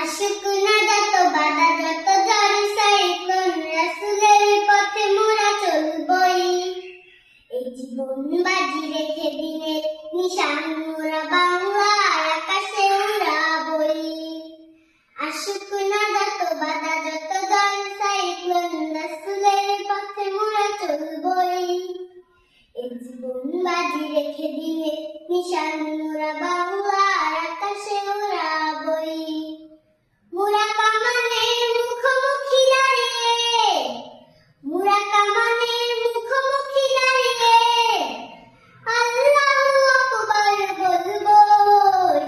আসুক না যত বাধা যত ঝড় সাইক্লোন রাসূলের পথে মোরা চলবই। এই জীবন বাজি রেখে দিনের নিশান মোরা বাংলার আকাশে উড়াবই। আসুক না যত বাধা যত ঝড় সাইক্লোন রাসূলের পথে মোরা চলবই। এই জীবন বাজি রেখে দিনের নিশান মোরা বাংলার আকাশে উড়াবই। মোরা কামানের মুখোমুখি দাঁড়িয়ে, মোরা কামানের মুখোমুখি দাঁড়িয়ে আল্লাহু আকবার বলবই।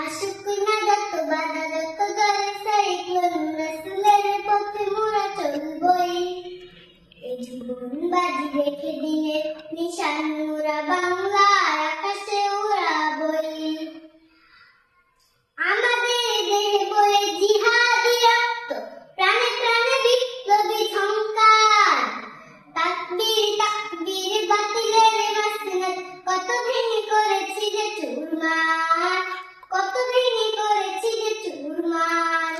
আসুক না যত বাধা যত ঝড় সাইক্লোন রাসূলের পথে মোরা চলবই। এই জীবন বাজি রেখে দিনের নিশান মোরা বাংলার আকাশে উড়াবই। আমাদের দেহে বয়ে জিহাদি রক্ত, প্রাণে প্রাণে বিপ্লবী ঝংকার। তাকবীর তাকবীর বাতিলের মাসনাদ, কত ভেঙে করেছি যে চুরমার, কত ভেঙে করেছি যে চুরমার।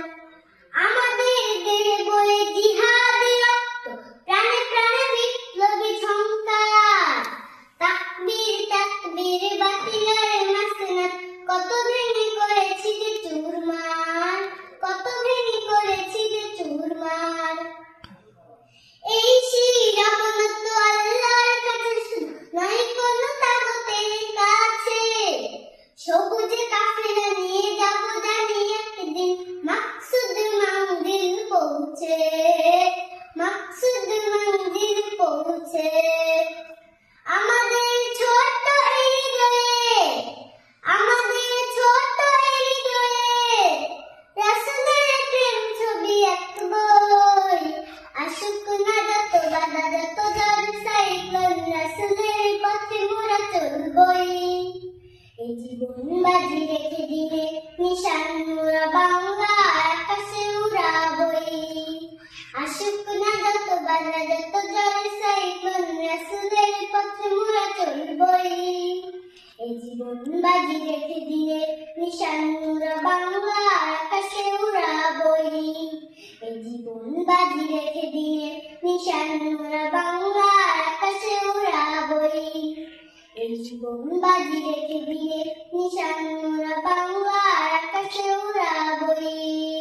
আমাদের দেহে বয়ে জিহাদি রক্ত, প্রাণে প্রাণে বিপ্লবী ঝংকার। তাকবীর তাকবীর বাতিলের মাসনাদ, কত ভেঙে করেছি যে চুরমার, কত ভেঙে করেছি যে চুরমার। এই শির অবনত আল্লাহর কাছে শুধু নয় কোনো তাগুতের কাছে। সবুজে কাফেলা নিয়ে যাব জানি একদিন মাকসুদ মঞ্জিল পৌঁছে, মাকসুদ মঞ্জিল পৌঁছে। আমাদের ছোট এই হৃদয়ে, আমাদের ছোট এই হৃদয়ে রাসূলের প্রেম ছবি আঁকবই। আসুক না যত বাধা যত ঝড় সাইক্লোন রাসূলের পথে মোরা চলবই। এই জীবন বাজি রেখে দিনে নিশান মোরা বাংলার আকাশে উড়াবই। আসুক না যত বাধা যত ঝড় সাইক্লোন রাসূলের পথে মোরা চলবই। এই জীবন বাজি রেখে দিনে নিশান মোরা বাংলার আকাশে উড়াবই। এই জীবন বাজি রেখে দিনে নিশান মোরা বাংলার আকাশে উড়াবই। এই জীবন বাজি রেখে দিনে নিশান মোরা বাংলার আকাশে উড়াবই।